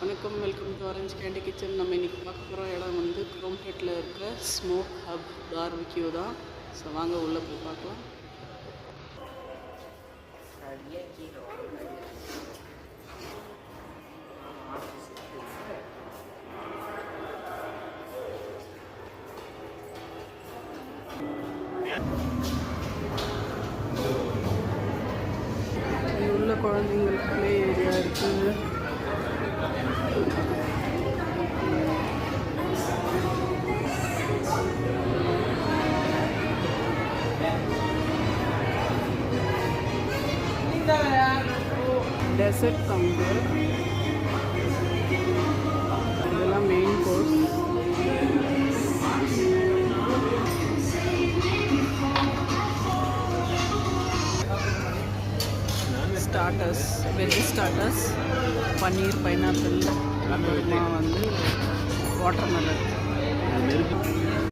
வணக்கம், welcome to Orange Candy Kitchen. நம்ம இன்றைக்கி பார்க்க போகிற இடம் வந்து குரோம்பேட்டில் இருக்கிற ஸ்மோக் ஹப் பார்பிக்யூ தான். ஸோ வாங்க உள்ளே போய் பார்க்கலாம். உள்ள குழந்தைங்களுக்கு ப்ளே ஏரியா இருக்குது. டெசர்ட் கவுண்டர், இதெல்லாம் main course. Starters, veg starters, paneer, pineapple, அப்புறமா வந்து வாட்டர்மெலன்.